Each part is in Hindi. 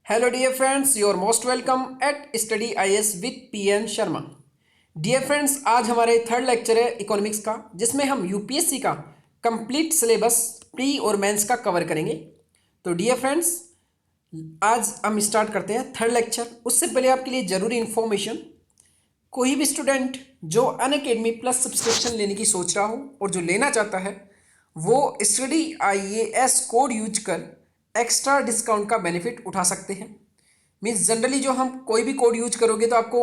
Hello dear friends, you are most welcome at Study IS with PN Sharma. Dear friends, आज हमारे थर्ड लेक्चर है इकोनॉमिक्स का, जिसमें हम यूपीएससी का कंप्लीट सिलेबस प्री और मेंस का कवर करेंगे। तो डियर फ्रेंड्स, आज हम स्टार्ट करते हैं थर्ड लेक्चर। उससे पहले आपके लिए ज़रूरी इन्फॉर्मेशन, कोई भी स्टूडेंट जो अनअकैडमी प्लस सब्सक्रिप्शन लेने की सोच रहा हो और जो लेना चाहता है, वो स्टडी IAS कोड यूज कर एक्स्ट्रा डिस्काउंट का बेनिफिट उठा सकते हैं। मीन्स जनरली जो हम कोई भी कोड यूज करोगे तो आपको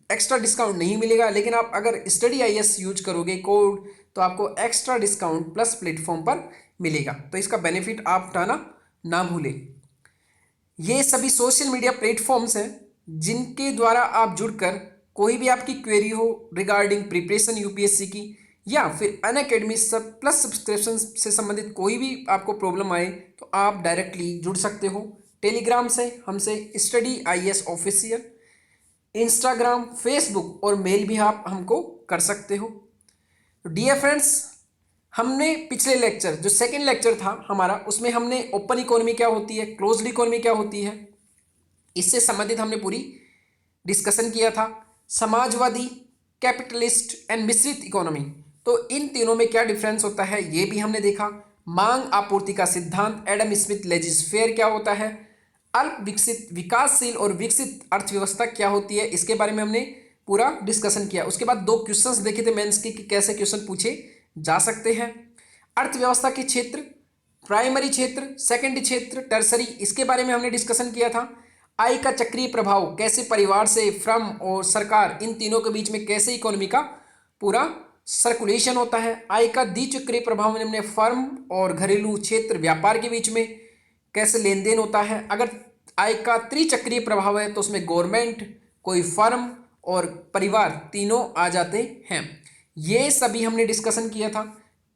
एक्स्ट्रा डिस्काउंट नहीं मिलेगा, लेकिन आप अगर स्टडी IAS यूज करोगे कोड तो आपको एक्स्ट्रा डिस्काउंट प्लस प्लेटफॉर्म पर मिलेगा। तो इसका बेनिफिट आप उठाना ना भूलें। ये सभी सोशल मीडिया प्लेटफॉर्म्स हैं जिनके द्वारा आप जुड़कर कोई भी आपकी क्वेरी हो रिगार्डिंग प्रिपरेशन यूपीएससी की या फिर अनअकैडमी सब प्लस सब्सक्रिप्शन से संबंधित कोई भी आपको प्रॉब्लम आए तो आप डायरेक्टली जुड़ सकते हो। टेलीग्राम से हमसे study IAS official, Instagram, Facebook और मेल भी आप हमको कर सकते हो। तो डियर फ्रेंड्स, हमने पिछले लेक्चर जो सेकंड लेक्चर था हमारा, उसमें हमने ओपन इकोनॉमी क्या होती है, क्लोज्ड इकोनॉमी क्या होती है, इससे संबंधित हमने पूरी डिस्कशन किया था। समाजवादी, कैपिटलिस्ट एंड मिश्रित इकोनॉमी, तो इन तीनों में क्या डिफरेंस होता है ये भी हमने देखा। मांग आपूर्ति का सिद्धांत, एडम स्मिथ लेजिस्फेयर क्या होता है, अल्प विकसित, विकासशील और विकसित अर्थव्यवस्था क्या होती है, इसके बारे में हमने पूरा डिस्कशन किया। उसके बाद दो क्वेश्चंस देखे थे मेंस के कि कैसे क्वेश्चन पूछे जा सकते हैं। अर्थव्यवस्था के क्षेत्र, प्राइमरी क्षेत्र, सेकेंडरी क्षेत्र, टर्सरी, इसके बारे में हमने डिस्कशन किया था। आय का चक्रीय प्रभाव, कैसे परिवार से, फर्म और सरकार, इन तीनों के बीच में कैसे इकोनॉमी का पूरा सर्कुलेशन होता है। आय का द्विचक्रीय प्रभाव में हमने फर्म और घरेलू क्षेत्र, व्यापार के बीच में कैसे लेन देन होता है। अगर आय का त्रिचक्रीय प्रभाव है तो उसमें गवर्नमेंट, कोई फर्म और परिवार तीनों आ जाते हैं। ये सभी हमने डिस्कशन किया था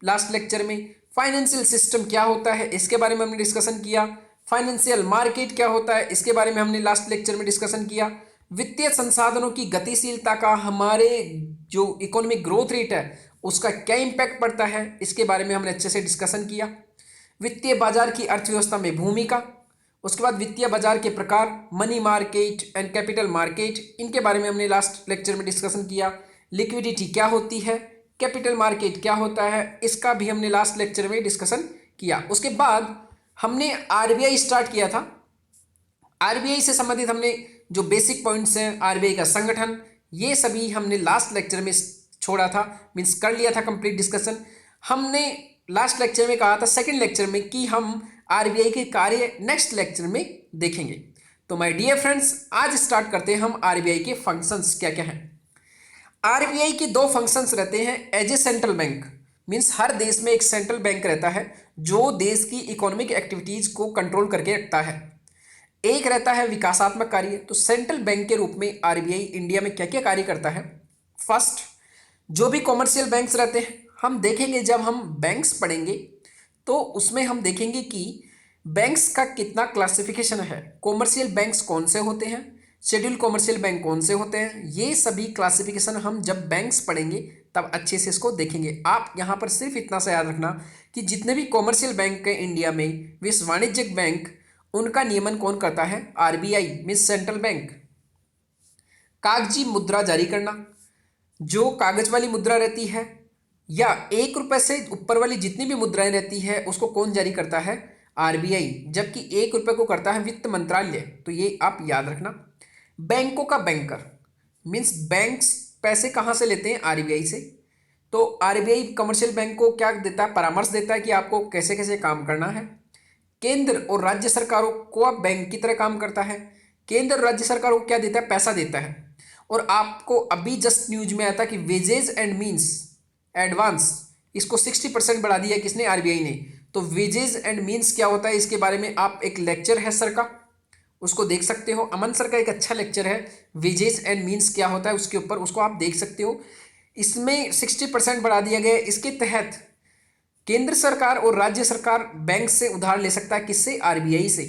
लास्ट लेक्चर में। फाइनेंशियल सिस्टम क्या होता है इसके बारे में हमने डिस्कशन किया। फाइनेंशियल मार्केट क्या होता है इसके बारे में हमने लास्ट लेक्चर में डिस्कशन किया। वित्तीय संसाधनों की गतिशीलता का हमारे जो इकोनॉमिक ग्रोथ रेट है उसका क्या इम्पैक्ट पड़ता है, इसके बारे में हमने अच्छे से डिस्कशन किया। वित्तीय बाजार की अर्थव्यवस्था में भूमिका, उसके बाद वित्तीय बाजार के प्रकार, money market and capital market, इनके बारे में हमने लास्ट लेक्चर में डिस्कशन किया। लिक्विडिटी क्या होती है, कैपिटल मार्केट क्या होता है, इसका भी हमने लास्ट लेक्चर में डिस्कशन किया। उसके बाद हमने RBI स्टार्ट किया था। RBI से संबंधित हमने जो बेसिक पॉइंट्स हैं, RBI का संगठन, ये सभी हमने लास्ट लेक्चर में छोड़ा था, मीन्स कर लिया था कंप्लीट डिस्कशन। हमने लास्ट लेक्चर में कहा था सेकंड लेक्चर में कि हम RBI के कार्य नेक्स्ट लेक्चर में देखेंगे। तो माय डियर फ्रेंड्स, आज स्टार्ट करते हैं हम RBI के फंक्शंस क्या क्या हैं। RBI के दो फंक्शंस रहते हैं as a central bank, means हर देश में एक सेंट्रल बैंक रहता है जो देश की इकोनॉमिक एक्टिविटीज को कंट्रोल करके रखता है। एक रहता है विकासात्मक कार्य। तो सेंट्रल बैंक के रूप में RBI इंडिया में क्या क्या कार्य करता है। फर्स्ट, जो भी कॉमर्शियल बैंक्स रहते हैं, हम देखेंगे जब हम बैंक्स पढ़ेंगे तो उसमें हम देखेंगे कि बैंक्स का कितना क्लासिफिकेशन है। कॉमर्शियल बैंक्स कौन से होते हैं, शेड्यूल कॉमर्शियल बैंक कौन से होते हैं, ये सभी क्लासिफिकेशन हम जब बैंक्स पढ़ेंगे तब अच्छे से इसको देखेंगे। आप यहाँ पर सिर्फ इतना सा याद रखना कि जितने भी कॉमर्शियल बैंक हैं इंडिया में, विश्व वाणिज्यिक बैंक, उनका नियमन कौन करता है, RBI मीन्स सेंट्रल बैंक। कागजी मुद्रा जारी करना, जो कागज वाली मुद्रा रहती है या 1 रुपये से ऊपर वाली जितनी भी मुद्राएं रहती है उसको कौन जारी करता है, RBI, जबकि 1 रुपये को करता है वित्त मंत्रालय। तो ये आप याद रखना। बैंकों का बैंकर, मीन्स बैंक्स पैसे कहाँ से लेते हैं, RBI से। तो RBI कमर्शियल बैंक को क्या देता है, परामर्श देता है कि आपको कैसे कैसे काम करना है। केंद्र और राज्य सरकारों को आप बैंक की तरह काम करता है। केंद्र और राज्य सरकारों को क्या देता है, पैसा देता है। और आपको अभी जस्ट न्यूज में आया था कि वेजेज एंड मीन्स एडवांस, इसको 60% बढ़ा दिया किसने, RBI ने। तो वेजेज एंड मीन्स क्या होता है इसके बारे में आप एक लेक्चर है सर का, उसको देख सकते हो। अमन सर का एक अच्छा लेक्चर है, वेजेज एंड मीन्स क्या होता है उसके ऊपर, उसको आप देख सकते हो। इसमें 60% बढ़ा दिया गया है। इसके तहत केंद्र सरकार और राज्य सरकार बैंक से उधार ले सकता है, किससे, RBI से।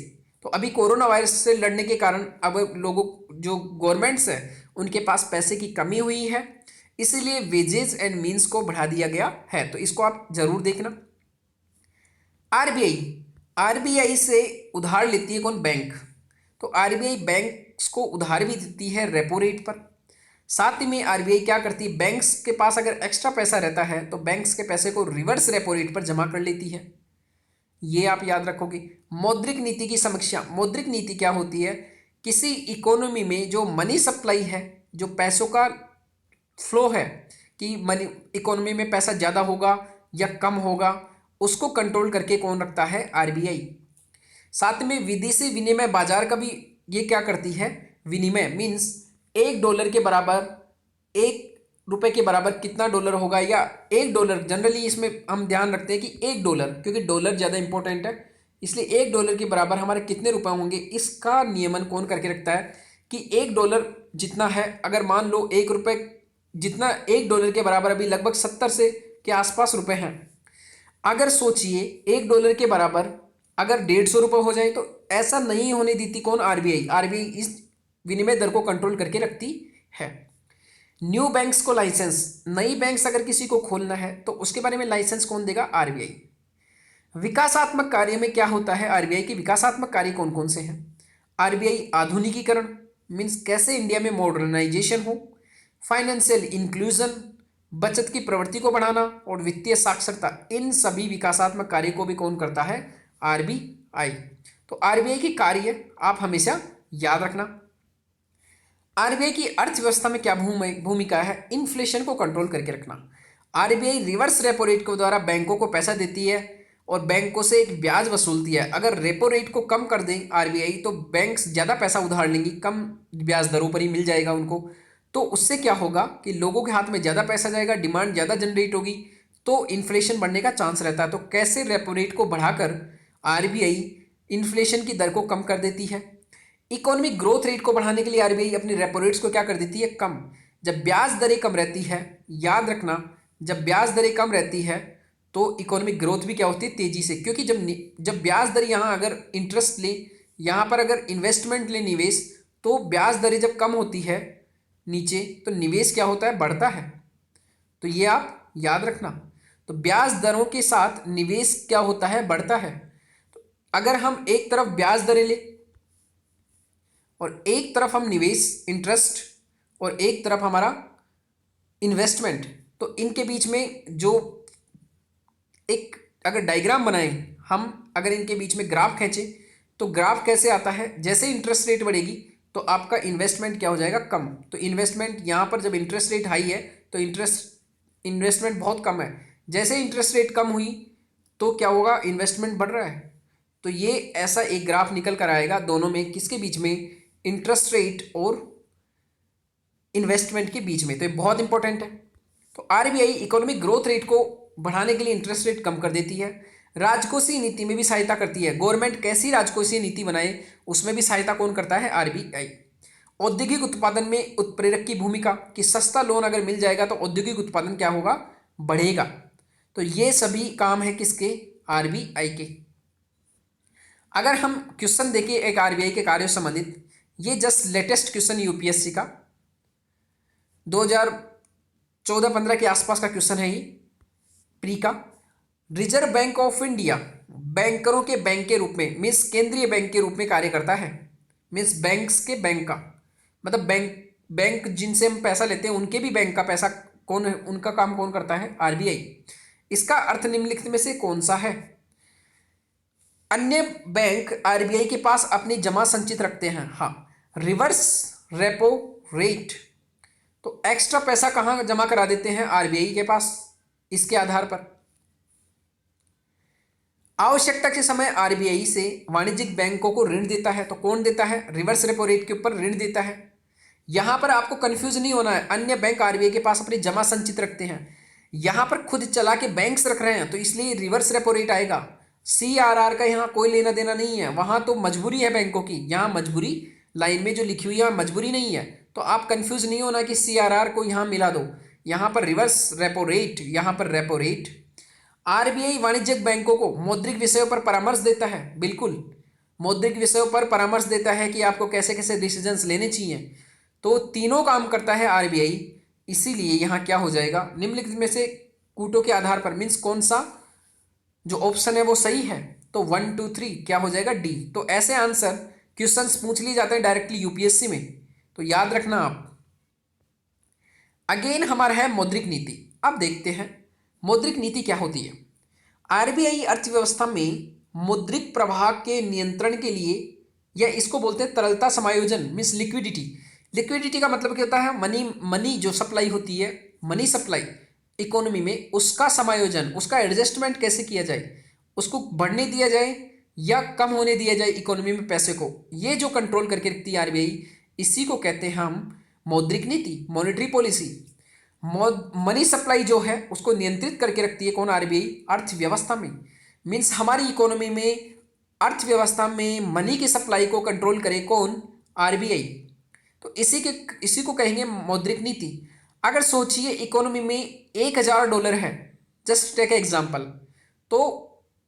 तो अभी कोरोना वायरस से लड़ने के कारण अब लोगों, जो गवर्नमेंट्स है उनके पास पैसे की कमी हुई है, इसीलिए वेजेज एंड मीन्स को बढ़ा दिया गया है। तो इसको आप जरूर देखना। RBI से उधार लेती है कौन, बैंक। तो आरबीआई बैंक्स को उधार भी देती है रेपो रेट पर। साथ ही में आरबीआई क्या करती है, बैंक्स के पास अगर एक्स्ट्रा पैसा रहता है तो बैंक्स के पैसे को रिवर्स रेपो रेट पर जमा कर लेती है। ये आप याद रखोगे। मौद्रिक नीति की समीक्षा, मौद्रिक नीति क्या होती है, किसी इकोनॉमी में जो मनी सप्लाई है, जो पैसों का फ्लो है, कि मनी इकोनॉमी में पैसा ज़्यादा होगा या कम होगा, उसको कंट्रोल करके कौन रखता है, आरबीआई। साथ में विदेशी विनिमय बाजार का भी ये क्या करती है, विनिमय मीन्स $1 के बराबर, $1 के बराबर कितना डॉलर होगा, या $1 जनरली इसमें हम ध्यान रखते हैं कि $1, क्योंकि डॉलर ज़्यादा इंपॉर्टेंट है, इसलिए $1 के बराबर हमारे कितने रुपए होंगे, इसका नियमन कौन करके रखता है कि $1 जितना है, अगर मान लो ₹1 जितना $1 के बराबर अभी लगभग 70 से के आसपास रुपए हैं। अगर सोचिए $1 के बराबर अगर ₹150 हो जाए, तो ऐसा नहीं होने देती कौन, आरबीआई। आरबीआई इस विनिमय दर को कंट्रोल करके रखती है। न्यू बैंक्स को लाइसेंस, नई बैंक्स अगर किसी को खोलना है तो उसके बारे में लाइसेंस कौन देगा, आरबीआई। विकासात्मक कार्य में क्या होता है, आरबीआई के विकासात्मक कार्य कौन कौन से हैं, आरबीआई आधुनिकीकरण मीन्स कैसे इंडिया में मॉडर्नाइजेशन हो, फाइनेंशियल इंक्लूजन बचत की प्रवृत्ति को बढ़ाना, और वित्तीय साक्षरता, इन सभी विकासात्मक कार्य को भी कौन करता है, आरबीआई। तो आरबीआई की कार्य आप हमेशा याद रखना। आरबीआई की अर्थव्यवस्था में क्या भूमिका है, इन्फ्लेशन को कंट्रोल करके रखना। आरबीआई रिवर्स रेपो रेट के द्वारा बैंकों को पैसा देती है और बैंकों से एक ब्याज वसूलती है। अगर रेपो रेट को कम कर दें आरबीआई, तो बैंक्स ज़्यादा पैसा उधार लेंगी, कम ब्याज दरों पर ही मिल जाएगा उनको। तो उससे क्या होगा कि लोगों के हाथ में ज़्यादा पैसा जाएगा, डिमांड ज़्यादा जनरेट होगी, तो इन्फ्लेशन बढ़ने का चांस रहता है। तो कैसे रेपो रेट को बढ़ाकर आरबीआई इन्फ्लेशन की दर को कम कर देती है। इकोनॉमिक ग्रोथ रेट को बढ़ाने के लिए आरबीआई अपनी रेपो रेट्स को क्या कर देती है, कम। जब ब्याज दरें कम रहती है, याद रखना, जब ब्याज दरें कम रहती है तो इकोनॉमिक ग्रोथ भी क्या होती है, तेजी से। क्योंकि जब ब्याज दर यहाँ अगर इंटरेस्ट ले, यहाँ पर अगर इन्वेस्टमेंट ले, निवेश, तो ब्याज दरें जब कम होती है नीचे, तो निवेश क्या होता है, बढ़ता है। तो ये आप याद रखना। तो ब्याज दरों के साथ निवेश क्या होता है, बढ़ता है। तो अगर हम एक तरफ ब्याज दरें ले और एक तरफ हम निवेश, इंटरेस्ट, और एक तरफ हमारा इन्वेस्टमेंट, तो इनके बीच में जो एक अगर डायग्राम बनाएं हम, अगर इनके बीच में ग्राफ खींचे, तो ग्राफ कैसे आता है, जैसे इंटरेस्ट रेट बढ़ेगी तो आपका इन्वेस्टमेंट क्या हो जाएगा, कम। तो इन्वेस्टमेंट यहाँ पर जब इंटरेस्ट रेट हाई है तो इन्वेस्टमेंट बहुत कम है। जैसे इंटरेस्ट रेट कम हुई तो क्या होगा, इन्वेस्टमेंट बढ़ रहा है। तो ये ऐसा एक ग्राफ निकल कर आएगा दोनों में, किसके बीच में, इंटरेस्ट रेट और इन्वेस्टमेंट के बीच में। तो ये बहुत इंपॉर्टेंट है। तो आरबीआई इकोनॉमिक ग्रोथ रेट को बढ़ाने के लिए इंटरेस्ट रेट कम कर देती है। राजकोषीय नीति में भी सहायता करती है। गवर्नमेंट कैसी राजकोषीय नीति बनाए, उसमें भी सहायता कौन करता है, आरबीआई। औद्योगिक उत्पादन में उत्प्रेरक की भूमिका, कि सस्ता लोन अगर मिल जाएगा तो औद्योगिक उत्पादन क्या होगा, बढ़ेगा। तो ये सभी काम है किसके, आरबीआई के। अगर हम क्वेश्चन देखें एक आरबीआई के कार्यों से संबंधित, ये जस्ट लेटेस्ट क्वेश्चन यूपीएससी का 2014-15 के आसपास का क्वेश्चन है ये, प्री का। रिजर्व बैंक ऑफ इंडिया बैंकरों के बैंक के रूप में, मीन्स केंद्रीय बैंक के रूप में कार्य करता है। मीन्स बैंक्स के बैंक का मतलब बैंक जिनसे हम पैसा लेते हैं उनके भी बैंक का पैसा कौन है, उनका काम कौन करता है, आरबीआई। इसका अर्थ निम्नलिखित में से कौन सा है। अन्य बैंक आरबीआई के पास अपनी जमा संचित रखते हैं, हाँ। रिवर्स रेपो रेट, तो एक्स्ट्रा पैसा कहाँ जमा करा देते हैं, आरबीआई के पास, इसके आधार पर। आवश्यकता के समय आरबीआई से वाणिज्यिक बैंकों को ऋण देता है, तो कौन देता है, रिवर्स रेपो रेट के ऊपर ऋण देता है। यहां पर आपको कंफ्यूज नहीं होना है, अन्य बैंक आरबीआई के पास अपनी जमा संचित रखते हैं, यहां पर खुद चला के बैंक्स रख रहे हैं, तो इसलिए रिवर्स रेपो रेट आएगा। सीआरआर का यहाँ कोई लेना देना नहीं है, वहां तो मजबूरी है बैंकों की, यहाँ मजबूरी लाइन में जो लिखी हुई है मजबूरी नहीं है। तो आप कंफ्यूज नहीं होना कि सीआरआर को यहाँ मिला दो, यहाँ पर रिवर्स रेपो रेट, यहाँ पर रेपो रेट। आरबीआई वाणिज्यिक बैंकों को मौद्रिक विषयों पर परामर्श देता है, बिल्कुल मौद्रिक विषयों पर परामर्श देता है कि आपको कैसे कैसे डिसीजंस लेने चाहिए। तो तीनों काम करता है आरबीआई, इसीलिए यहाँ क्या हो जाएगा, निम्नलिखित में से कूटों के आधार पर, मीन्स कौन सा जो ऑप्शन है वो सही है, तो 1 2 3 क्या हो जाएगा, डी। तो ऐसे आंसर क्वेश्चंस पूछ लिए जाते हैं डायरेक्टली यूपीएससी में, तो याद रखना आप। अगेन हमारा है मौद्रिक नीति। अब देखते हैं मौद्रिक नीति क्या होती है। आरबीआई अर्थव्यवस्था में मौद्रिक प्रवाह के नियंत्रण के लिए, या इसको बोलते हैं तरलता समायोजन, मीन्स लिक्विडिटी। लिक्विडिटी का मतलब क्या होता है, मनी जो सप्लाई होती है, मनी सप्लाई इकोनॉमी में, उसका समायोजन, उसका एडजस्टमेंट कैसे किया जाए, उसको बढ़ने दिया जाए या कम होने दिया जाए इकोनॉमी में पैसे को, ये जो कंट्रोल करके रखती है आरबीआई, इसी को कहते हैं हम मौद्रिक नीति, मॉनेटरी पॉलिसी। मनी सप्लाई जो है उसको नियंत्रित करके रखती है कौन, आरबीआई, अर्थव्यवस्था में। मीन्स हमारी इकोनॉमी में, अर्थव्यवस्था में मनी की सप्लाई को कंट्रोल करे कौन, आरबीआई। तो इसी को कहेंगे मौद्रिक नीति। अगर सोचिए इकोनॉमी में $1000 है, जस्ट टेक एग्जांपल, तो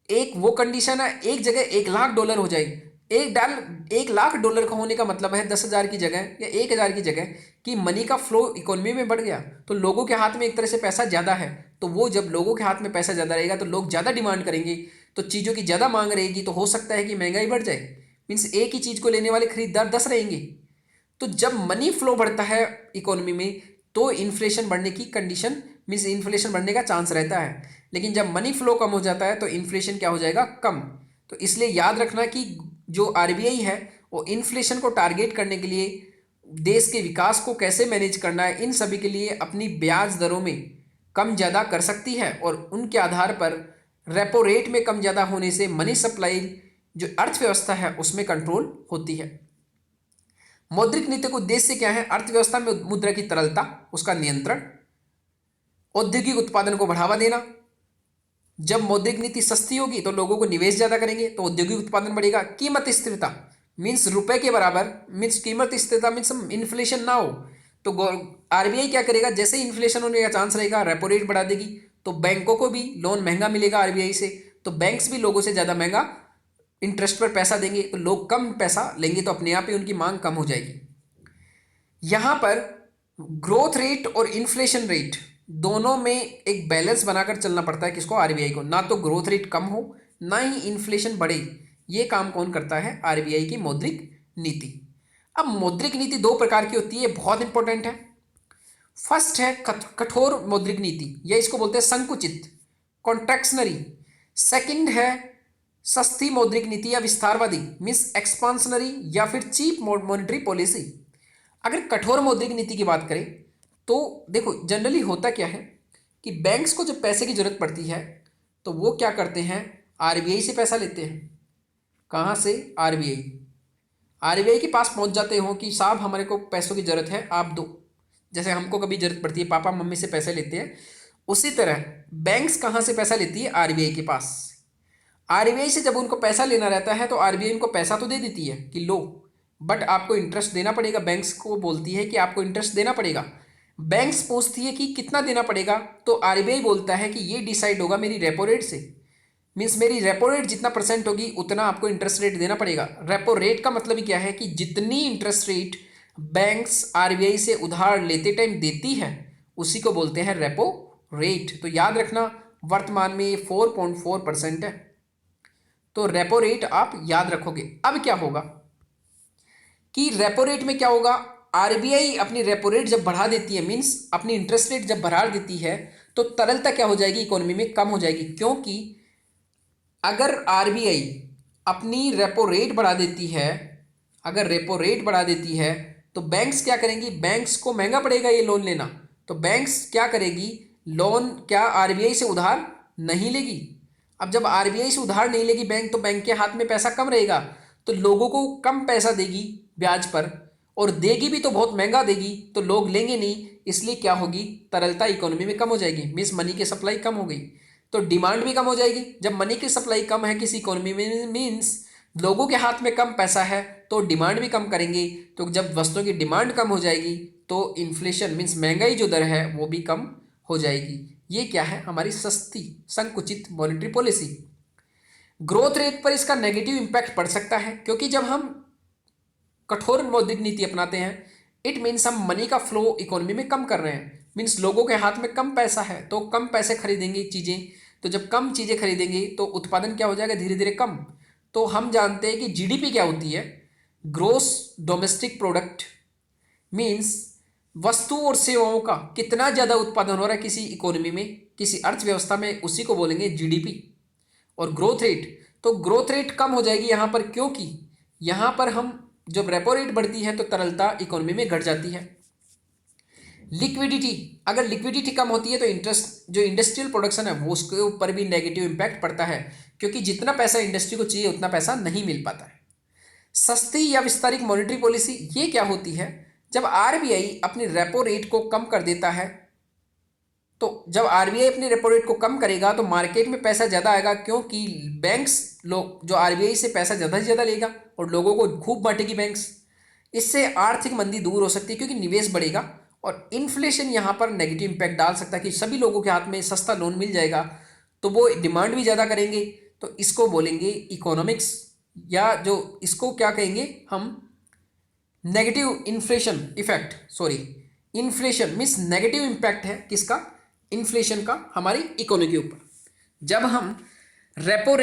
एक वो कंडीशन है, एक जगह $1,00,000 हो जाए। $1,00,000 का होने का मतलब है 10,000 की जगह या 1,000 की जगह कि मनी का फ्लो इकोनॉमी में बढ़ गया, तो लोगों के हाथ में एक तरह से पैसा ज़्यादा है। तो वो जब लोगों के हाथ में पैसा ज़्यादा रहेगा तो लोग ज़्यादा डिमांड करेंगे, तो चीज़ों की ज़्यादा मांग रहेगी, तो हो सकता है कि महंगाई बढ़ जाए। मीन्स एक ही चीज़ को लेने वाले खरीदार 10 रहेंगे। तो जब मनी फ्लो बढ़ता है इकोनॉमी में तो इन्फ्लेशन बढ़ने की कंडीशन, मीन्स इन्फ्लेशन बढ़ने का चांस रहता है। लेकिन जब मनी फ्लो कम हो जाता है तो इन्फ्लेशन क्या हो जाएगा, कम। तो इसलिए याद रखना कि जो आरबीआई है वो इन्फ्लेशन को टारगेट करने के लिए, देश के विकास को कैसे मैनेज करना है, इन सभी के लिए अपनी ब्याज दरों में कम ज़्यादा कर सकती है, और उनके आधार पर रेपो रेट में कम ज़्यादा होने से मनी सप्लाई जो अर्थव्यवस्था है उसमें कंट्रोल होती है। मौद्रिक नीति का उद्देश्य क्या है, अर्थव्यवस्था में मुद्रा की तरलता, उसका नियंत्रण, औद्योगिक उत्पादन को बढ़ावा देना। जब मौद्रिक नीति सस्ती होगी तो लोगों को निवेश ज़्यादा करेंगे तो औद्योगिक उत्पादन बढ़ेगा। कीमत स्थिरता, मीन्स रुपए के बराबर, मीन्स कीमत स्थिरता, मीन्स इन्फ्लेशन ना हो। तो आरबीआई क्या करेगा, जैसे ही इन्फ्लेशन होने का चांस रहेगा रेपो रेट बढ़ा देगी, तो बैंकों को भी लोन महंगा मिलेगा आरबीआई से, तो बैंक्स भी लोगों से ज़्यादा महंगा इंटरेस्ट पर पैसा देंगे, तो लोग कम पैसा लेंगे, तो अपने आप ही उनकी मांग कम हो जाएगी। यहाँ पर ग्रोथ रेट और इन्फ्लेशन रेट दोनों में एक बैलेंस बनाकर चलना पड़ता है, किसको, आरबीआई को। ना तो ग्रोथ रेट कम हो ना ही इन्फ्लेशन बढ़े, ये काम कौन करता है, आरबीआई की मौद्रिक नीति। अब मौद्रिक नीति दो प्रकार की होती है, बहुत इंपॉर्टेंट है। फर्स्ट है कठोर मौद्रिक नीति, या इसको बोलते हैं संकुचित, कॉन्ट्रैक्शनरी। सेकंड है सस्ती मौद्रिक नीति या विस्तारवादी, मीन्स एक्सपांशनरी या फिर चीप मॉनेटरी पॉलिसी। अगर कठोर मौद्रिक नीति की बात करें तो देखो जनरली होता क्या है कि बैंक्स को जब पैसे की जरूरत पड़ती है तो वो क्या करते हैं, आरबीआई से पैसा लेते हैं। कहाँ से, आरबीआई। आरबीआई के पास पहुंच जाते हो कि साहब हमारे को पैसों की ज़रूरत है, आप दो। जैसे हमको कभी ज़रूरत पड़ती है, पापा मम्मी से पैसे लेते हैं, उसी तरह बैंक्स कहाँ से पैसा लेती है, आरबीआई के पास। आरबीआई से जब उनको पैसा लेना रहता है तो आरबीआई उनको पैसा तो दे देती है कि लो, बट आपको इंटरेस्ट देना पड़ेगा। बैंक्स को बोलती है कि आपको इंटरेस्ट देना पड़ेगा। बैंक्स पूछती है कि कितना देना पड़ेगा, तो आरबीआई बोलता है कि ये डिसाइड होगा मेरी रेपो रेट से। मीन्स मेरी रेपो रेट जितना परसेंट होगी उतना आपको इंटरेस्ट रेट देना पड़ेगा। रेपो रेट का मतलब ही क्या है कि जितनी इंटरेस्ट रेट बैंक्स आरबीआई से उधार लेते टाइम देती है उसी को बोलते हैं रेपो रेट। तो याद रखना वर्तमान में 4.4% है, तो रेपो रेट आप याद रखोगे। अब क्या होगा कि रेपो रेट में क्या होगा, आरबीआई अपनी रेपो रेट जब बढ़ा देती है, मीन्स अपनी इंटरेस्ट रेट जब बढ़ा देती है, तो तरलता क्या हो जाएगी, इकोनॉमी में कम हो जाएगी। क्योंकि अगर आरबीआई अपनी रेपो रेट बढ़ा देती है, अगर रेपो रेट बढ़ा देती है तो बैंक्स क्या करेंगी, बैंक्स को महंगा पड़ेगा ये लोन लेना, तो बैंक्स क्या करेगी, लोन क्या आरबीआई से उधार नहीं लेगी। अब जब आरबीआई से उधार नहीं लेगी बैंक, तो बैंक के हाथ में पैसा कम रहेगा, तो लोगों को कम पैसा देगी ब्याज पर, और देगी भी तो बहुत महंगा देगी, तो लोग लेंगे नहीं। इसलिए क्या होगी, तरलता इकोनॉमी में कम हो जाएगी, मीन्स मनी की सप्लाई कम हो गई, तो डिमांड भी कम हो जाएगी। जब मनी की सप्लाई कम है किसी इकोनॉमी में, मीन्स लोगों के हाथ में कम पैसा है, तो डिमांड भी कम करेंगे। तो जब वस्तुओं की डिमांड कम हो जाएगी तो इन्फ्लेशन मीन्स महंगाई जो दर है वो भी कम हो जाएगी। ये क्या है, हमारी सस्ती संकुचित मॉनेटरी पॉलिसी। ग्रोथ रेट पर इसका नेगेटिव इंपैक्ट पड़ सकता है, क्योंकि जब हम कठोर मौद्रिक नीति अपनाते हैं, इट मीन्स हम मनी का फ्लो इकोनॉमी में कम कर रहे हैं। मीन्स लोगों के हाथ में कम पैसा है तो कम पैसे खरीदेंगे चीज़ें, तो जब कम चीज़ें खरीदेंगे तो उत्पादन क्या हो जाएगा, धीरे धीरे कम। तो हम जानते हैं कि जीडीपी क्या होती है, ग्रोस डोमेस्टिक प्रोडक्ट मीन्स वस्तु और सेवाओं का कितना ज़्यादा उत्पादन हो रहा है किसी इकोनॉमी में, किसी अर्थव्यवस्था में, उसी को बोलेंगे जीडीपी। और ग्रोथ रेट, तो ग्रोथ रेट कम हो जाएगी यहाँ पर, क्योंकि यहाँ पर हम जब रेपो रेट बढ़ती है तो तरलता इकोनॉमी में घट जाती है। लिक्विडिटी, अगर लिक्विडिटी कम होती है तो इंटरेस्ट, जो इंडस्ट्रियल प्रोडक्शन है वो उसके ऊपर भी नेगेटिव इम्पैक्ट पड़ता है, क्योंकि जितना पैसा इंडस्ट्री को चाहिए उतना पैसा नहीं मिल पाता है। सस्ती या विस्तारित मॉनेटरी पॉलिसी, ये क्या होती है, जब आरबीआई अपनी रेपो रेट को कम कर देता है, तो जब आरबीआई अपनी रेपो रेट को कम करेगा तो मार्केट में पैसा ज़्यादा आएगा, क्योंकि बैंक्स लोग जो आरबीआई से पैसा ज़्यादा से ज़्यादा लेगा और लोगों को खूब बांटेगी बैंक्स। इससे आर्थिक मंदी दूर हो सकती है क्योंकि निवेश बढ़ेगा। और इन्फ्लेशन यहाँ पर नेगेटिव इम्पैक्ट डाल सकता है कि सभी लोगों के हाथ में सस्ता लोन मिल जाएगा तो वो डिमांड भी ज़्यादा करेंगे। तो इसको बोलेंगे इकोनॉमिक्स, या जो इसको क्या कहेंगे हम, negative inflation effect, sorry inflation means negative impact है किसका, इन्फ्लेशन का हमारी इकोनॉमी के ऊपर। जब हम रेपो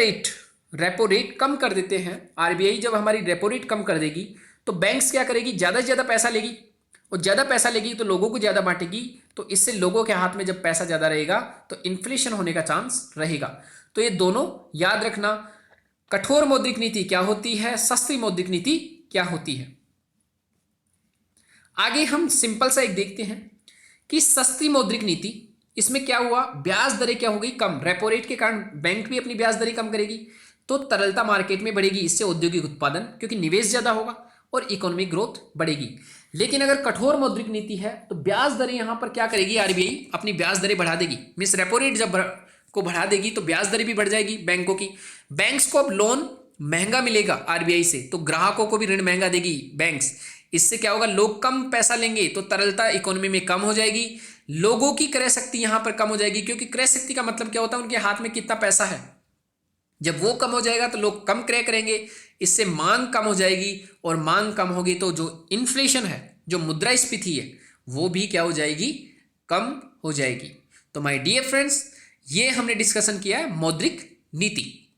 रेट कम कर देते हैं, आरबीआई जब हमारी रेपो रेट कम कर देगी तो बैंक्स क्या करेगी, ज़्यादा से ज़्यादा पैसा लेगी, और ज़्यादा पैसा लेगी तो लोगों को ज़्यादा बांटेगी, तो इससे लोगों के हाथ में जब पैसा ज़्यादा रहेगा तो इन्फ्लेशन होने का चांस रहेगा। तो ये दोनों याद रखना, कठोर मौद्रिक नीति क्या होती है, सस्ती मौद्रिक नीति क्या होती है। आगे हम सिंपल सा एक देखते हैं कि सस्ती मौद्रिक नीति, इसमें क्या हुआ, ब्याज दरें क्या हो गई कम, रेपो रेट के कारण बैंक भी अपनी ब्याज दरें कम करेगी तो तरलता मार्केट में बढ़ेगी, इससे औद्योगिक उत्पादन, क्योंकि निवेश ज्यादा होगा और इकोनॉमिक ग्रोथ बढ़ेगी। लेकिन अगर कठोर मौद्रिक नीति है तो ब्याज दरें यहां पर क्या करेगी, आरबीआई अपनी ब्याज दरें बढ़ा देगी, मींस रेपो रेट जब को बढ़ा देगी तो ब्याज दरें भी बढ़ जाएगी बैंकों की। बैंक्स को अब लोन महंगा मिलेगा आरबीआई से, तो ग्राहकों को भी ऋण महंगा देगी बैंक्स। इससे क्या होगा, लोग कम पैसा लेंगे तो तरलता इकोनॉमी में कम हो जाएगी, लोगों की क्रय शक्ति यहां पर कम हो जाएगी, क्योंकि क्रय शक्ति का मतलब क्या होता है, उनके हाथ में कितना पैसा है, जब वो कम हो जाएगा तो लोग कम क्रय करेंगे, इससे मांग कम हो जाएगी, और मांग कम होगी तो जो इन्फ्लेशन है, जो मुद्रास्फीति है, वो भी क्या हो जाएगी, कम हो जाएगी। तो माय डियर फ्रेंड्स, ये हमने डिस्कशन किया है मौद्रिक नीति।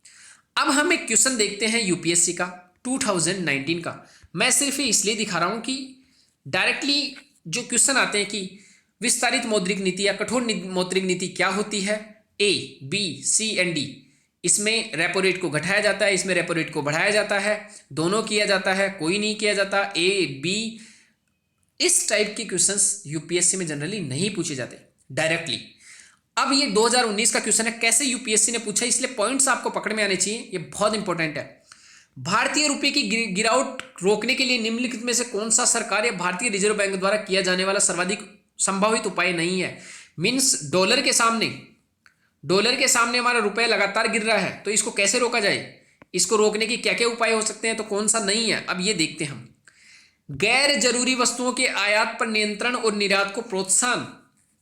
अब हम एक क्वेश्चन देखते हैं यूपीएससी का 2019 का। मैं सिर्फ इसलिए दिखा रहा हूं कि डायरेक्टली जो क्वेश्चन आते हैं कि विस्तारित मौद्रिक नीति या कठोर मौद्रिक नीति क्या होती है, A B C and D, इसमें रेपो रेट को घटाया जाता है, इसमें रेपो रेट को बढ़ाया जाता है, दोनों किया जाता है, कोई नहीं किया जाता, ए बी, इस टाइप के क्वेश्चंस यूपीएससी में जनरली नहीं पूछे जाते डायरेक्टली। अब ये 2019 का क्वेश्चन है, कैसे यूपीएससी ने पूछा, इसलिए पॉइंट्स आपको पकड़ में आने चाहिए, ये बहुत इंपॉर्टेंट है। भारतीय रुपये की गिरावट रोकने के लिए निम्नलिखित में से कौन सा सरकार या भारतीय रिजर्व बैंक द्वारा किया जाने वाला सर्वाधिक संभावित उपाय नहीं है। मीन्स डॉलर के सामने हमारा रुपया लगातार गिर रहा है, तो इसको कैसे रोका जाए, इसको रोकने के क्या क्या उपाय हो सकते हैं, तो कौन सा नहीं है, अब ये देखते हैं हम। गैर जरूरी वस्तुओं के आयात पर नियंत्रण और निर्यात को प्रोत्साहन,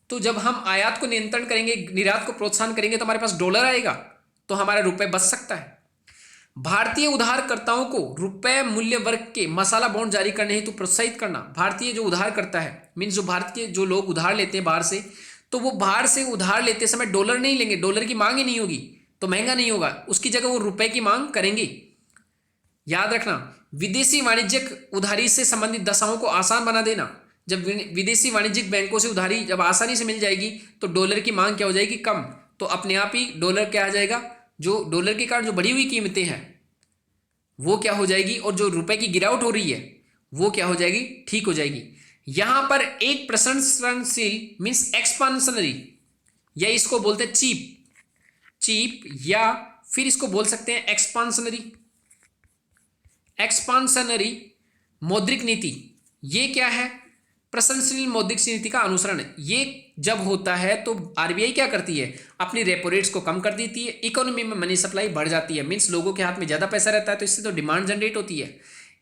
तो जब हम आयात को नियंत्रण करेंगे, निर्यात को प्रोत्साहन करेंगे तो हमारे पास डॉलर आएगा, तो हमारा रुपये बच सकता है। भारतीय उधारकर्ताओं को रुपए मूल्य वर्ग के मसाला बॉन्ड जारी करने हेतु प्रोत्साहित करना। भारतीय जो उधारकर्ता है, मीन्स जो भारतीय जो लोग उधार लेते हैं बाहर से, तो वो बाहर से उधार लेते समय डॉलर नहीं लेंगे, डॉलर की मांग ही नहीं होगी तो महंगा नहीं होगा, उसकी जगह वो रुपए की मांग करेंगे। याद रखना, विदेशी वाणिज्यिक उधारी से संबंधित दशाओं को आसान बना देना। जब विदेशी वाणिज्यिक बैंकों से उधारी जब आसानी से मिल जाएगी तो डॉलर की मांग क्या हो जाएगी, कम, तो अपने आप ही डॉलर क्या आ जाएगा, जो डॉलर के कारण जो बढ़ी हुई कीमतें हैं वो क्या हो जाएगी, और जो रुपए की गिरावट हो रही है वो क्या हो जाएगी, ठीक हो जाएगी। यहां पर एक प्रशंसनशील मीन्स एक्सपांशनरी, या इसको बोलते हैं चीप, या फिर इसको बोल सकते हैं एक्सपांशनरी मौद्रिक नीति। ये क्या है, प्रशंसनीय मौद्रिक नीति का अनुसरण। ये जब होता है तो आरबीआई क्या करती है, अपनी रेपो रेट्स को कम कर देती है, इकोनॉमी में मनी सप्लाई बढ़ जाती है, मीन्स लोगों के हाथ में ज्यादा पैसा रहता है तो इससे तो डिमांड जनरेट होती है।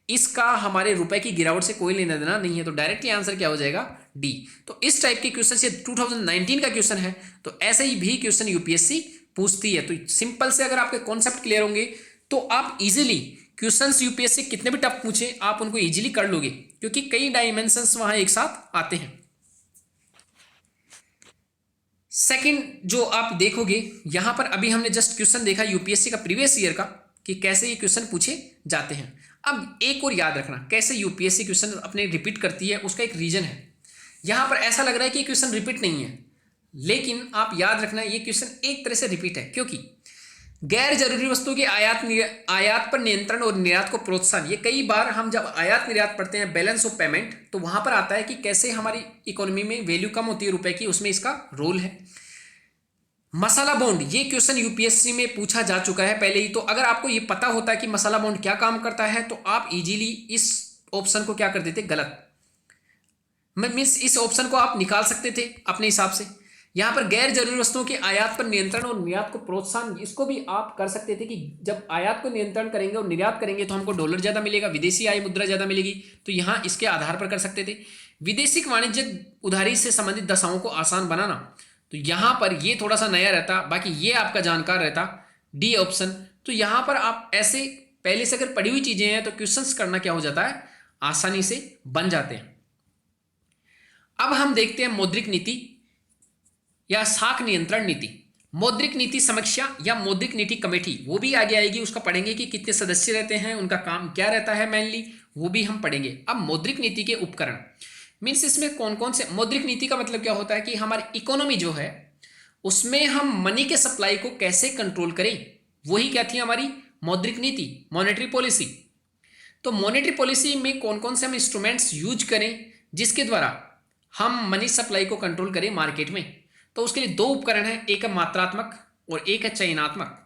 इसका हमारे रुपए की गिरावट से कोई लेना देना नहीं है, तो डायरेक्टली आंसर क्या हो जाएगा, डी। तो इस टाइप के क्वेश्चन, ये 2019 का क्वेश्चन है, तो ऐसे ही भी क्वेश्चन यूपीएससी पूछती है। तो सिंपल से अगर आपके कॉन्सेप्ट क्लियर होंगे तो आप इजीली क्वेश्चंस यूपीएससी कितने भी टफ पूछे आप उनको इजीली कर लोगे, क्योंकि कई डायमेंशंस वहां एक साथ आते हैं। सेकंड जो आप देखोगे यहां पर, अभी हमने जस्ट क्वेश्चन देखा यूपीएससी का प्रीवियस ईयर का कि कैसे ये क्वेश्चन पूछे जाते हैं। अब एक और याद रखना कैसे यूपीएससी क्वेश्चन अपने रिपीट करती है, उसका एक रीजन है। यहां पर ऐसा लग रहा है कि क्वेश्चन रिपीट नहीं है, लेकिन आप याद रखना ये क्वेश्चन एक तरह से रिपीट है, क्योंकि गैर जरूरी वस्तुओं के आयात पर नियंत्रण और निर्यात को प्रोत्साहन, ये कई बार हम जब आयात निर्यात पढ़ते हैं बैलेंस ऑफ पेमेंट, तो वहां पर आता है कि कैसे हमारी इकोनॉमी में वैल्यू कम होती है रुपए की, उसमें इसका रोल है। मसाला बॉन्ड, ये क्वेश्चन यूपीएससी में पूछा जा चुका है पहले ही, तो अगर आपको ये पता होता है कि मसाला बॉन्ड क्या काम करता है तो आप इजीली इस ऑप्शन को क्या कर देते, गलत, मीन्स इस ऑप्शन को आप निकाल सकते थे अपने हिसाब से। यहां पर गैर जरूरी वस्तुओं के आयात पर नियंत्रण और निर्यात को प्रोत्साहन, इसको भी आप कर सकते थे कि जब आयात को नियंत्रण करेंगे और निर्यात करेंगे तो हमको डॉलर ज्यादा मिलेगा, विदेशी आय मुद्रा ज्यादा मिलेगी, तो यहां इसके आधार पर कर सकते थे। विदेशी वाणिज्य उधारी से संबंधित दशाओं को आसान बनाना, तो यहां पर ये थोड़ा सा नया रहता, बाकी ये आपका जानकार रहता डी ऑप्शन। तो यहां पर आप ऐसे पहले से अगर पढ़ी हुई चीजें हैं तो क्वेश्चंस करना क्या हो जाता है, आसानी से बन जाते हैं। अब हम देखते हैं मौद्रिक नीति या साख नियंत्रण नीति। मौद्रिक नीति समीक्षा या मौद्रिक नीति कमेटी, वो भी आगे आएगी, उसका पढ़ेंगे कि कितने सदस्य रहते हैं, उनका काम क्या रहता है मेनली, वो भी हम पढ़ेंगे। अब मौद्रिक नीति के उपकरण, मीन्स इसमें कौन कौन से, मौद्रिक नीति का मतलब क्या होता है कि हमारी इकोनॉमी जो है उसमें हम मनी के सप्लाई को कैसे कंट्रोल करें, वही क्या थी हमारी मौद्रिक नीति, मॉनेटरी पॉलिसी। तो मॉनेटरी पॉलिसी में कौन कौन से हम इंस्ट्रूमेंट्स यूज करें जिसके द्वारा हम मनी सप्लाई को कंट्रोल करें मार्केट में, तो उसके लिए दो उपकरण हैं, एक है मात्रात्मक और एक है चयनात्मक।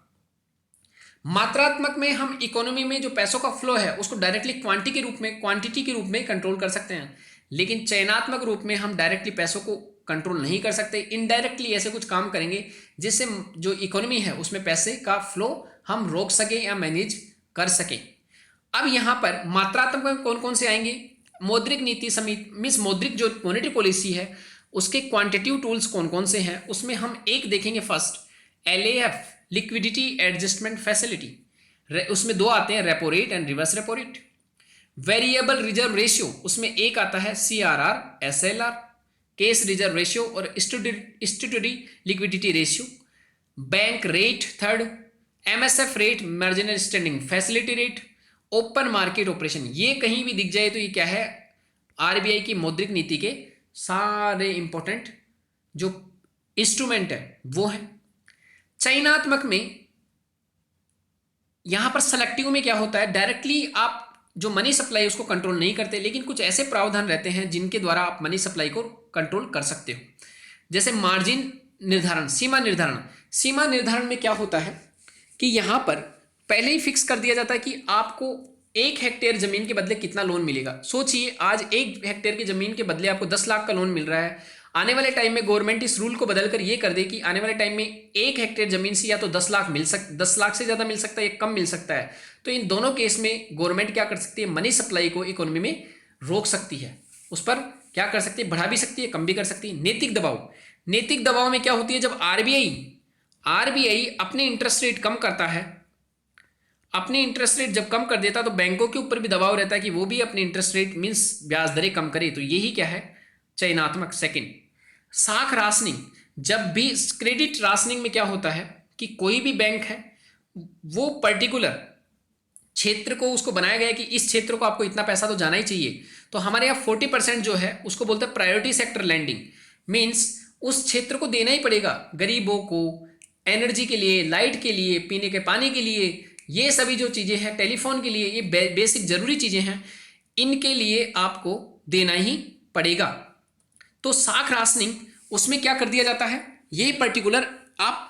मात्रात्मक में हम इकोनॉमी में जो पैसों का फ्लो है उसको डायरेक्टली क्वांटिटी के रूप में कंट्रोल कर सकते हैं, लेकिन चयनात्मक रूप में हम डायरेक्टली पैसों को कंट्रोल नहीं कर सकते, इनडायरेक्टली ऐसे कुछ काम करेंगे जिससे जो इकोनॉमी है उसमें पैसे का फ्लो हम रोक सके या मैनेज कर सके। अब यहां पर मात्रात्मक में कौन कौन से आएंगे, मौद्रिक नीति समिति मीन्स मौद्रिक जो मॉनेटरी पॉलिसी है उसके क्वांटिटेटिव टूल्स कौन कौन से हैं, उसमें हम एक देखेंगे first LAF liquidity adjustment facility, उसमें दो आते हैं repo rate and reverse repo rate. Variable reserve ratio, उसमें एक आता है CRR SLR cash reserve ratio और statutory liquidity ratio. Bank rate third, MSF rate marginal standing facility rate, open market operation, ये कहीं भी दिख जाए तो ये क्या है, RBI की मौद्रिक नीति के सारे इंपॉर्टेंट जो इंस्ट्रूमेंट है वो है। चयनात्मक में यहां पर सेलेक्टिव में क्या होता है, डायरेक्टली आप जो मनी सप्लाई उसको कंट्रोल नहीं करते, लेकिन कुछ ऐसे प्रावधान रहते हैं जिनके द्वारा आप मनी सप्लाई को कंट्रोल कर सकते हो, जैसे मार्जिन निर्धारण, सीमा निर्धारण। सीमा निर्धारण में क्या होता है कि यहां पर पहले ही फिक्स कर दिया जाता है कि आपको 1 हेक्टेयर जमीन के बदले कितना लोन मिलेगा। सोचिए आज 1 हेक्टेयर की जमीन के बदले आपको 10 लाख का लोन मिल रहा है, आने वाले टाइम में गवर्नमेंट इस रूल को बदलकर ये कर दे कि आने वाले टाइम में 1 हेक्टेयर जमीन से या तो 10 लाख से ज्यादा मिल सकता है या कम मिल सकता है। तो इन दोनों केस में गवर्नमेंट क्या कर सकती है, मनी सप्लाई को इकोनॉमी में रोक सकती है, उस पर क्या कर सकती है, बढ़ा भी सकती है, कम भी कर सकती है। नैतिक दबाव, नैतिक दबाव में क्या होती है, जब आरबीआई अपने इंटरेस्ट रेट कम करता है, अपने इंटरेस्ट रेट जब कम कर देता है तो बैंकों के ऊपर भी दबाव रहता है कि वो भी अपने इंटरेस्ट रेट मींस ब्याज दरें कम करे, तो यही क्या है, चयनात्मक। सेकंड, साख राशनिंग, जब भी क्रेडिट राशनिंग में क्या होता है कि कोई भी बैंक है वो पर्टिकुलर क्षेत्र को उसको बनाया गया है कि इस क्षेत्र को आपको इतना पैसा तो जाना ही चाहिए, तो हमारे यहाँ 40% जो है उसको बोलते हैं प्रायोरिटी सेक्टर लैंडिंग, मीन्स उस क्षेत्र को देना ही पड़ेगा गरीबों को, एनर्जी के लिए, लाइट के लिए, पीने के पानी के लिए, ये सभी जो चीज़ें हैं, टेलीफोन के लिए, ये बेसिक जरूरी चीज़ें हैं, इनके लिए आपको देना ही पड़ेगा। तो साख राशनिंग उसमें क्या कर दिया जाता है, ये पर्टिकुलर आप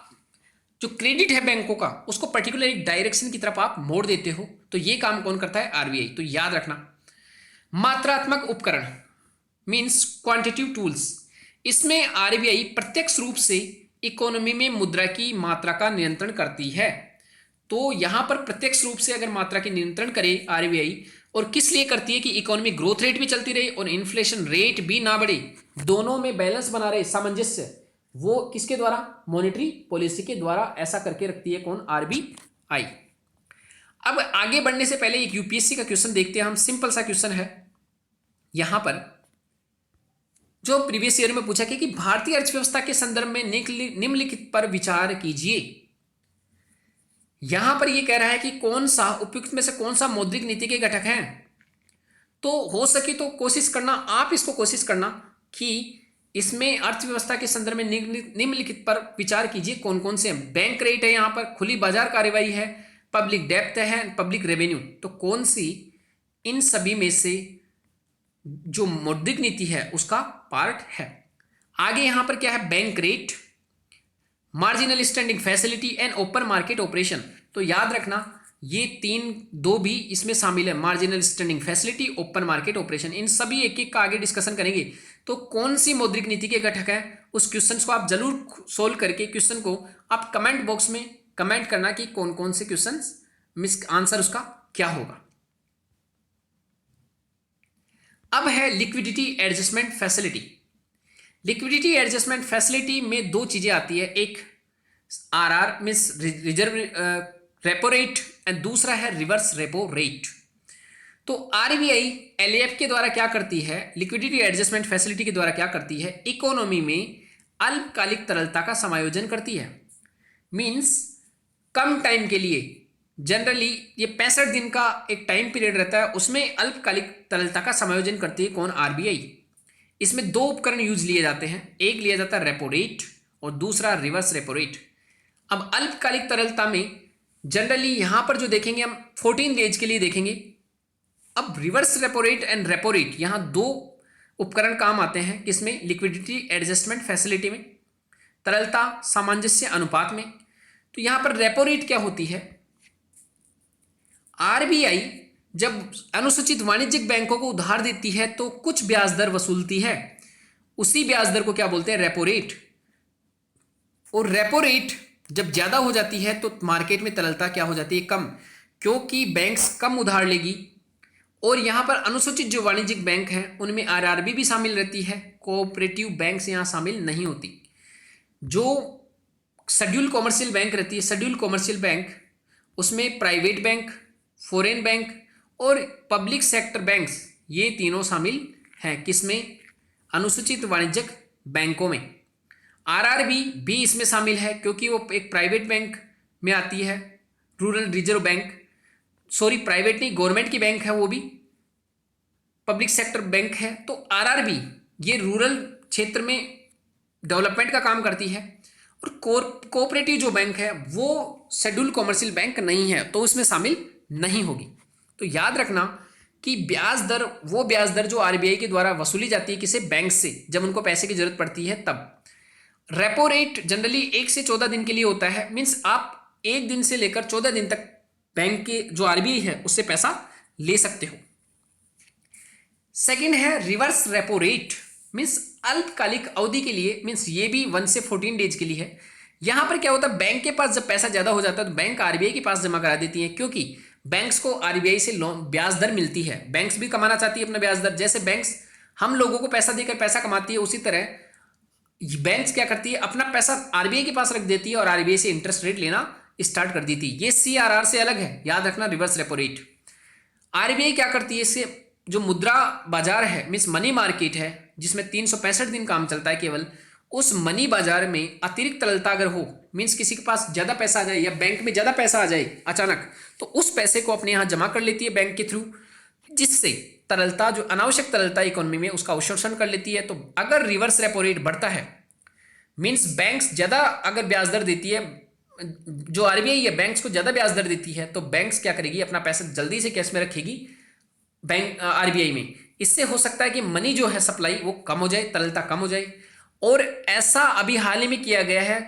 जो क्रेडिट है बैंकों का उसको पर्टिकुलर एक डायरेक्शन की तरफ आप मोड़ देते हो, तो ये काम कौन करता है, आरबीआई। तो याद रखना, मात्रात्मक उपकरण मींस क्वांटिटेटिव टूल्स, इसमें आरबीआई प्रत्यक्ष रूप से इकोनॉमी में मुद्रा की मात्रा का नियंत्रण करती है। तो यहां पर प्रत्यक्ष रूप से अगर मात्रा की नियंत्रण करे आरबीआई, और किस लिए करती है कि इकोनॉमी ग्रोथ रेट भी चलती रहे और इन्फ्लेशन रेट भी ना बढ़े, दोनों में बैलेंस बना रहे, सामंजस्य, वो किसके द्वारा, मॉनेटरी पॉलिसी के द्वारा ऐसा करके रखती है कौन, आरबीआई। अब आगे बढ़ने से पहले एक यूपीएससी का क्वेश्चन देखते हैं हम, सिंपल सा क्वेश्चन है यहां पर जो प्रीवियस ईयर में पूछा गया कि भारतीय अर्थव्यवस्था के संदर्भ में निम्नलिखित पर विचार कीजिए। यहां पर ये कह रहा है कि कौन सा उपयुक्त में से कौन सा मौद्रिक नीति के घटक हैं। तो हो सके तो कोशिश करना, आप इसको कोशिश करना कि इसमें अर्थव्यवस्था के संदर्भ में निम्नलिखित पर विचार कीजिए कौन कौन से हैं। बैंक रेट है, यहाँ पर खुली बाजार कार्यवाही है, पब्लिक डेप्थ है, पब्लिक रेवेन्यू। तो कौन सी इन सभी में से जो मौद्रिक नीति है उसका पार्ट है। आगे यहां पर क्या है, bank rate, marginal standing facility and open market operation. तो याद रखना ये दो भी इसमें शामिल है, marginal standing facility, open market operation. इन सभी एक एक का आगे डिस्कशन करेंगे। तो कौन सी मौद्रिक नीति के घटक है उस क्वेश्चन को आप जरूर सोल्व करके क्वेश्चन को आप कमेंट बॉक्स में कमेंट करना कि कौन कौन से क्वेश्चन आंसर उसका क्या होगा। अब है liquidity adjustment facility. Liquidity adjustment facility में दो चीजें आती है, एक RR means reserve repo rate and दूसरा है रिवर्स रेपो रेट। तो आरबीआई एलएएफ के द्वारा क्या करती है, लिक्विडिटी एडजस्टमेंट फैसिलिटी के द्वारा क्या करती है, इकोनॉमी में अल्पकालिक तरलता का समायोजन करती है। मींस कम टाइम के लिए, जनरली ये 65 दिन का एक टाइम पीरियड रहता है, उसमें अल्पकालिक तरलता का समायोजन करती है कौन, आरबीआई। इसमें दो उपकरण यूज लिए जाते हैं, एक लिया जाता है रेपो रेट और दूसरा रिवर्स रेपो रेट। अब अल्पकालिक तरलता में जनरली यहां पर जो देखेंगे हम 14 डेज के लिए देखेंगे। अब reverse repo rate and repo rate, यहां दो उपकरण काम आते हैं, किसमें, लिक्विडिटी एडजस्टमेंट फैसिलिटी में, तरलता सामंजस्य अनुपात में। तो यहां पर रेपो रेट क्या होती है, आरबीआई जब अनुसूचित वाणिज्यिक बैंकों को उधार देती है तो कुछ ब्याज दर वसूलती है, उसी ब्याज दर को क्या बोलते हैं, रेपो रेट। और रेपो रेट जब ज्यादा हो जाती है तो मार्केट में तरलता क्या हो जाती है, कम, क्योंकि बैंक्स कम उधार लेगी। और यहां पर अनुसूचित जो वाणिज्यिक बैंक हैं उनमें आरआरबी भी शामिल रहती है, कोऑपरेटिव बैंक्स यहां शामिल नहीं होती। जो शेड्यूल कॉमर्शियल बैंक रहती है, शेड्यूल कॉमर्शियल बैंक, उसमें प्राइवेट बैंक, फॉरेन बैंक और पब्लिक सेक्टर बैंक्स, ये तीनों शामिल हैं, किसमें, अनुसूचित वाणिज्यिक बैंकों में। आरआरबी भी इसमें शामिल है क्योंकि वो एक प्राइवेट बैंक में आती है, rural reserve bank, sorry private नहीं, गवर्नमेंट की बैंक है, वो भी पब्लिक सेक्टर बैंक है। तो आरआरबी ये रूरल क्षेत्र में डेवलपमेंट का काम करती है। और कोऑपरेटिव जो बैंक है वो शेड्यूल कॉमर्शियल बैंक नहीं है, तो उसमें शामिल नहीं होगी। तो याद रखना कि ब्याज दर, वो ब्याज दर जो आरबीआई के द्वारा वसूली जाती है किसी बैंक से जब उनको पैसे की जरूरत पड़ती है तब। रेपो रेट जनरली 1 से 14 दिन के लिए होता है, मींस आप 1 दिन से लेकर 14 दिन तक बैंक के जो आरबीआई है उससे पैसा ले सकते हो। सेकंड है रिवर्स रेपो रेट, मींस अल्पकालिक अवधि के लिए, मींस ये भी 1 से 14 डेज के लिए है। यहां पर क्या होता है, बैंक के पास जब पैसा ज्यादा हो जाता है तो बैंक आरबीआई के पास जमा करा देती है, क्योंकि बैंक्स को आरबीआई से लोन ब्याज दर मिलती है, बैंक्स भी कमाना चाहती है अपना ब्याज दर। जैसे बैंक्स हम लोगों को पैसा देकर पैसा कमाती है, उसी तरह बैंक्स क्या करती है, अपना पैसा आरबीआई के पास रख देती है और आरबीआई से इंटरेस्ट रेट लेना स्टार्ट कर देती है। ये सीआरआर से अलग है, याद रखना, रिवर्स रेपो रेट। आरबीआई क्या करती है, इससे जो मुद्रा बाजार है, मींस मनी मार्केट है, जिसमें 365 दिन काम चलता है केवल, उस मनी बाजार में अतिरिक्त तरलता अगर हो, मींस किसी के पास ज्यादा पैसा आ जाए या बैंक में ज्यादा पैसा आ जाए अचानक, तो उस पैसे को अपने यहां जमा कर लेती है बैंक के थ्रू, जिससे तरलता, जो अनावश्यक तरलता इकोनॉमी में, उसका अवशोषण कर लेती है। तो अगर रिवर्स रेपो रेट बढ़ता है, मींस बैंक्स ज्यादा अगर ब्याज दर देती है, जो आरबीआई है बैंक्स को ज्यादा ब्याज दर देती है, तो बैंक्स क्या करेगी, अपना पैसा जल्दी से कैश में रखेगी बैंक आरबीआई में। इससे हो सकता है कि मनी जो है सप्लाई वो कम हो जाए, तरलता कम हो जाए। और ऐसा अभी हाल ही में किया गया है,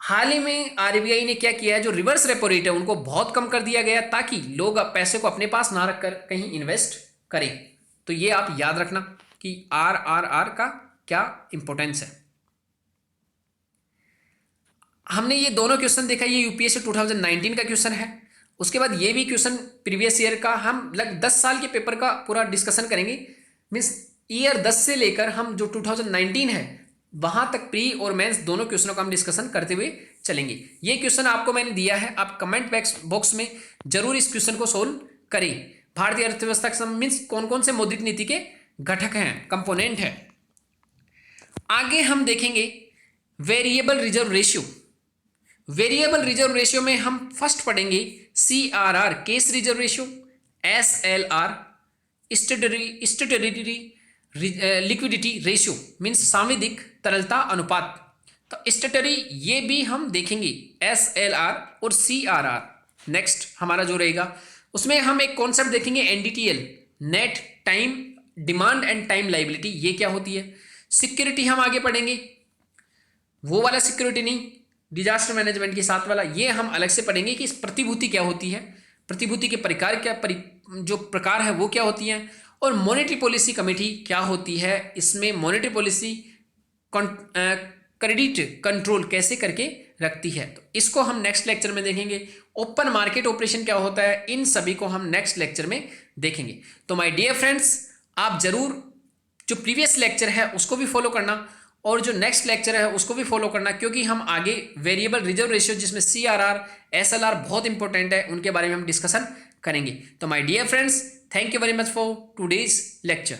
हाल ही में आरबीआई ने क्या किया है, जो रिवर्स रेपो रेट है उनको बहुत कम कर दिया गया ताकि लोग पैसे को अपने पास ना रखकर कहीं इन्वेस्ट करें। तो ये आप याद रखना कि आरआरआर का क्या इंपॉर्टेंस है। हमने ये दोनों क्वेश्चन देखा, ये यूपीएससी 2019 का क्वेश्चन है। उसके बाद ये भी क्वेश्चन प्रीवियस ईयर का, हम लगभग 10 साल के पेपर का पूरा डिस्कशन करेंगे, मीन्स ईयर 10 से लेकर हम जो 2019 है वहां तक प्री और मेंस दोनों क्वेश्चनों का हम डिस्कशन करते हुए चलेंगे। ये क्वेश्चन आपको मैंने दिया है, आप कमेंट बॉक्स में जरूर इस क्वेश्चन को सोल्व करें। भारतीय अर्थव्यवस्था के मीन्स कौन कौन से मौद्रिक नीति के घटक हैं, कंपोनेंट है। आगे हम देखेंगे variable reserve ratio. Variable reserve ratio में हम फर्स्ट पढ़ेंगे CRR case reserve ratio, SLR statutory liquidity ratio means सांविधिक तरलता अनुपात। तो स्टैट्यूटरी ये भी हम देखेंगे SLR और CRR। नेक्स्ट हमारा जो रहेगा उसमें हम एक कॉन्सेप्ट देखेंगे NDTL net time demand and time liability, ये क्या होती है। सिक्योरिटी हम आगे पढ़ेंगे, वो वाला सिक्योरिटी नहीं, डिजास्टर मैनेजमेंट के साथ वाला, ये हम अलग से पढ़ेंगे कि प्रतिभूति क्या होती है, प्रतिभूति के प्रकार क्या जो प्रकार है वो क्या होती हैं, और मॉनेटरी पॉलिसी कमेटी क्या होती है, इसमें मॉनेटरी पॉलिसी क्रेडिट कंट्रोल कैसे करके रखती है। तो इसको हम नेक्स्ट लेक्चर में देखेंगे। ओपन मार्केट ऑपरेशन क्या होता है, इन सभी को हम नेक्स्ट लेक्चर में देखेंगे। तो माय डियर फ्रेंड्स, आप जरूर जो प्रीवियस लेक्चर है उसको भी फॉलो करना और जो नेक्स्ट लेक्चर है उसको भी फॉलो करना, क्योंकि हम आगे वेरिएबल रिजर्व रेशियो जिसमें CRR SLR बहुत इंपॉर्टेंट है उनके बारे में हम डिस्कशन करेंगे। तो my dear friends, thank you very much for today's lecture.